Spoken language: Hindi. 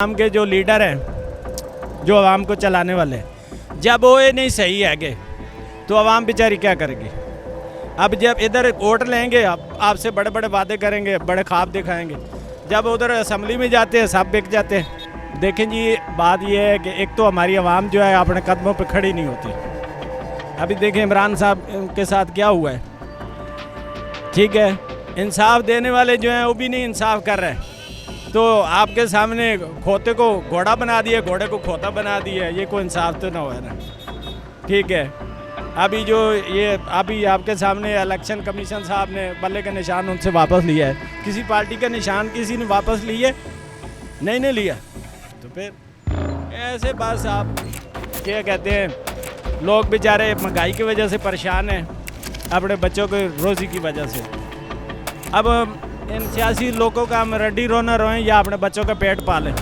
आवाम के जो लीडर हैं, जो आवाम को चलाने वाले हैं, जब वो ये नहीं सही है तो आवाम बेचारी क्या करेगी। अब जब इधर वोट लेंगे आपसे बड़े बड़े वादे करेंगे, बड़े ख्वाब दिखाएंगे, जब उधर असम्बली में जाते हैं सब बिक जाते हैं। देखें जी, बात ये है कि एक तो हमारी आवाम जो है अपने कदमों पे खड़ी नहीं होती। अभी देखें इमरान साहब के साथ क्या हुआ है, ठीक है, इंसाफ देने वाले जो हैं वो भी नहीं इंसाफ कर रहे हैं। तो आपके सामने खोते को घोड़ा बना दिया, घोड़े को खोता बना दिया, ये कोई इंसाफ तो ना हुआ ना, ठीक है। अभी जो ये अभी आपके सामने इलेक्शन कमीशन साहब ने बल्ले का निशान उनसे वापस लिया है। किसी पार्टी का निशान किसी ने वापस लिए नहीं लिया, तो फिर ऐसे बस आप क्या कहते हैं, लोग बेचारे महंगाई की वजह से परेशान हैं, अपने बच्चों के रोज़ी की वजह से। अब इन सियासी लोगों का हम रड्डी रोना रोएं या अपने बच्चों का पेट पालें।